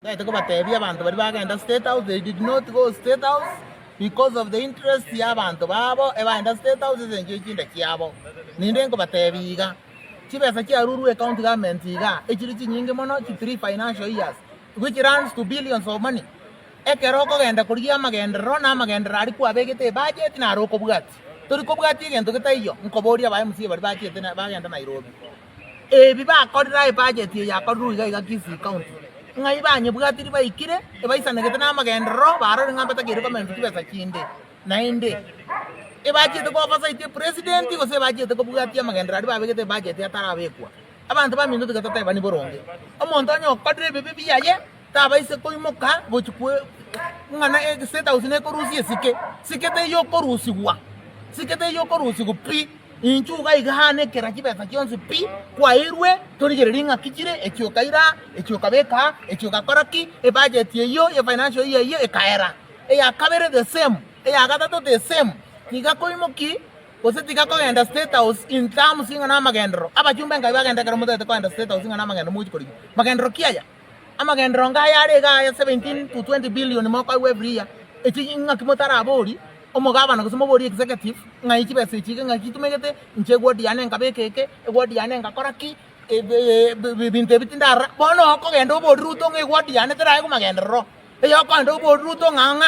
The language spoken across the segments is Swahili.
They talk about the abantu bari bagenda state house. They did not go state house because of the interest y'abantu babo. Ebanda state house zenje kinda kyabo. Ninde ngo batebiga. Kibesa kyaruru county government iga. Ekiri kinyinge mono ki 3 financial years which runs to billions of money. Ekeroko genda kuriya magendero na magendero ari kwabegete budget na roko bugati. Turi ko bugati gendo getayo. Nkoboria ba MC bari bagete na bagenda Nairobi. Biba akorira budget ya koruru iga Kisii county. Ngai banye bwatiri bayikire ebayisana gete na magendero baro ngambata gere ko menzi kibesa kinde nainde ebaje to ko fasa ite president ko se baje to ko bwati magendero ari babegete budget ya tarabekwa abantu bamindu gatata bani boronge omonto anyo kodre bibi yaye tabaise ko imoka bochukwe ngana seta usine ko rusi sikete yo ko rusi pi inchuga igahane kera kibesa kyonse pi kwa irwe torigereringa kikire ekyokaira ekyokabeka ekyokakoraki e budget yeyo e financial yeyo ekaera ya kabere the same ya gatatu the same niga ko imoki osetika ko enda state house in terms ingana magendro abachumbe ngai bagenda kero mutete ko enda state house ingana magendro muchi kori magendro kiaya amagendro ngaya arega ya 17 to 20 billion mo ko every year echi ngakimotara abori omugabana kusimo bori executive ngai kibese chike ngai kitumegete nchego diane ngabekeke ego diane ngakoraki binte bitindara bono ko gendo bori ruto ngego diane tera ko magendro eyo ko ndo bori ruto nganga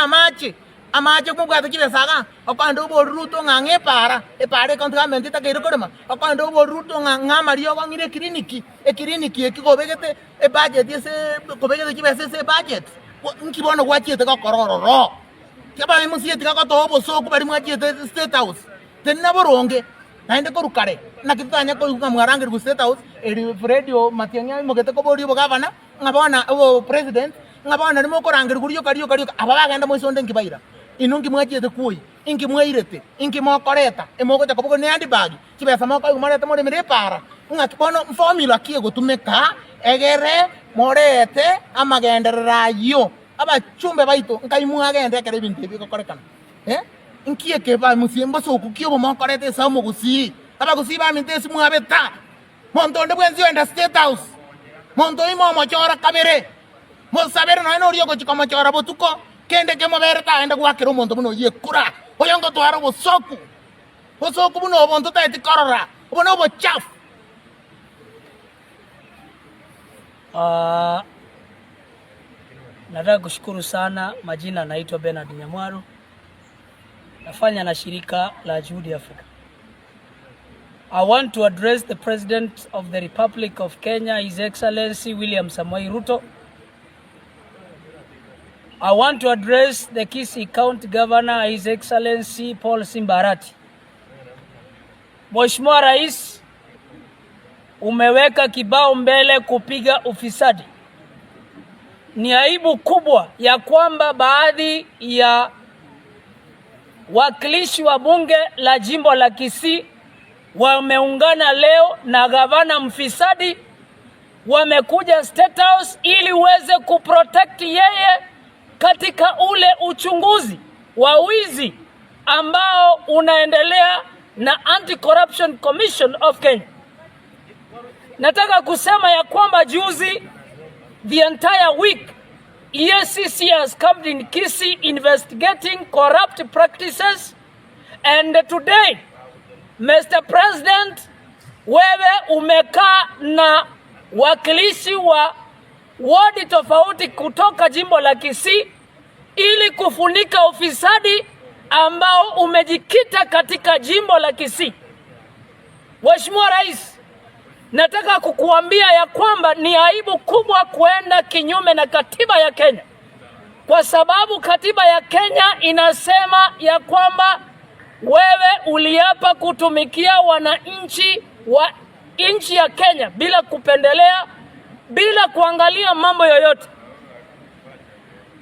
amache kubwata kibesaga okando bori ruto ngange para epare kontu gamente takero korema okando bori ruto nganga mario ngire kliniki ekigobegete e budget ese kobegete kibese se budget nkibono gwachete ko korororo kaba imusiye tika ko tobo so kubari mwachete state house tenna boronge naende ko rukare nakitanya ko ngamwarange ku state house eri radio matianya mogete ko bori bogavana ngabona o president ngabona nimo ko range kuriyo kariyo aba bagenda moisonde nkibaira inungi mwachete kuyi ingi mwairete ingi mokoreta emoko ta ko ne andi bagi kibesa moko marete more mere para ngakibono formula kiye gotumeka egere morete amagenderayo abachumbe baito nkaimu agende kare bintu biko korekana nkiye ke ba musimba so kukiyo mo korete samo gusi aba gusi ba minte simu abeta montonde bwenzi enda state house monto imo mo chora kabere mo sabere no eno riyo ko chikomo chora botuko kende ke mo berta enda gwakero monto muno ye kura oyongo to aro bosoku buno bonto ta etikorora bono bo chafu Nataka kushukuru sana. Majina naitwa Bernard Nyamwaru. Nafanya na shirika la Juhudi Africa. I want to address the President of the Republic of Kenya, His Excellency William Samoei Ruto. I want to address the Kisii County Governor, His Excellency Paul Simba Arati. Mheshimiwa Rais, umeweka kibao mbele kupiga ufisadi. Ni aibu kubwa ya kwamba baadhi ya wakilishi wa bunge la jimbo la Kisii wameungana leo na gavana mfisadi, wamekuja State House ili uweze kuprotect yeye katika ule uchunguzi wa wizi ambao unaendelea na Anti-Corruption Commission of Kenya. Nataka kusema ya kwamba juzi, the entire week, EACC has come in Kisii investigating corrupt practices, and today, Mr. President, wewe umekaa na wakilishi wa wadi tofauti kutoka jimbo la Kisii ili kufunika ufisadi ambao umejikita katika jimbo la Kisii. Mheshimiwa Rais, nataka kukuambia ya kwamba ni aibu kubwa kuenda kinyume na katiba ya Kenya. Kwa sababu katiba ya Kenya inasema ya kwamba wewe uliapa kutumikia wananchi wa nchi ya Kenya bila kupendelea, bila kuangalia mambo yoyote.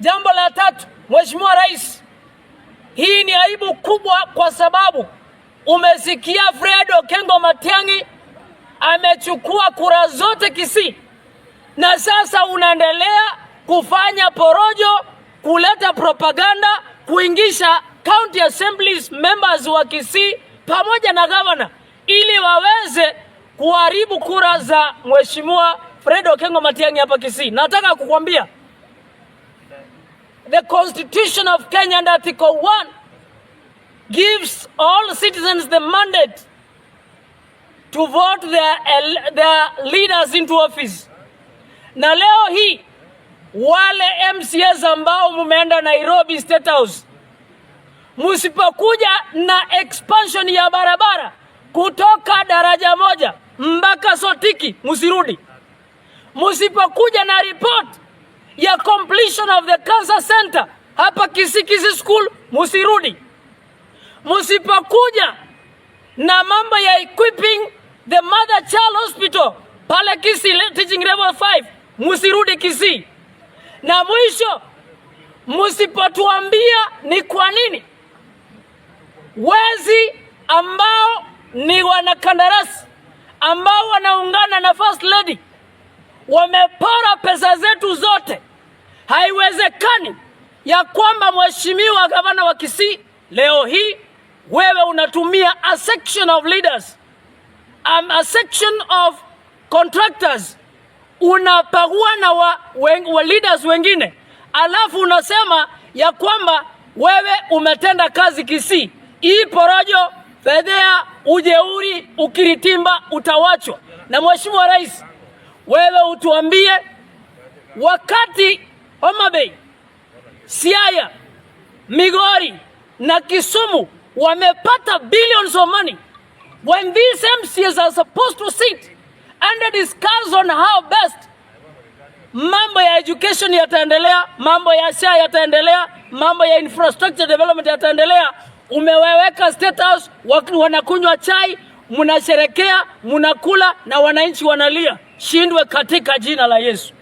Jambo la tatu, Mheshimiwa Rais, hii ni aibu kubwa kwa sababu umesikia Fred Okengo Matiang'i amechukua kura zote Kisii, na sasa unaendelea kufanya porojo, kuleta propaganda, kuingisha county assemblies members wa Kisii pamoja na governor ili waweze kuharibu kura za Mheshimiwa Fred Okengo Matiang'i hapa Kisii. Nataka kukwambia the Constitution of Kenya and Article 1 gives all citizens the mandate to vote their leaders into office. Na leo hii wale MCAs ambao mumeenda Nairobi State House, musipokuja na expansion ya barabara kutoka daraja moja mpaka Sotiki, musirudi. Musipokuja na report ya completion of the cancer center hapa Kisii School, musirudi. Musipokuja na mambo ya equipping the mother child hospital pale Kisii teaching level 5, musirudi Kisii. Na mwisho, musipotuambia ni kwa nini wezi ambao ni wanakandarasi ambao wanaungana na First Lady wamepora pesa zetu zote. Haiwezekani ya kwamba mheshimiwa gavana wa Kisii leo hii wewe unatumia a section of leaders, a section of contractors, unapagua na wa leaders wengine, alafu unasema ya kwamba wewe umetenda kazi Kisii. Hii porojo, fedhea, ujeuri, ukiritimba utawachwa. Na mheshimiwa rais, wewe utuambie wakati Homa Bay, Siaya, Migori na Kisumu wamepata billions of money, when these MCAs are supposed to sit and discuss on how best mambo ya education yataendelea, mambo ya afya yataendelea, mambo ya infrastructure development yataendelea, umeweka State House, wanakunywa chai, mnasherekea, mnakula na wananchi wanalia. Shindwe katika jina la Yesu.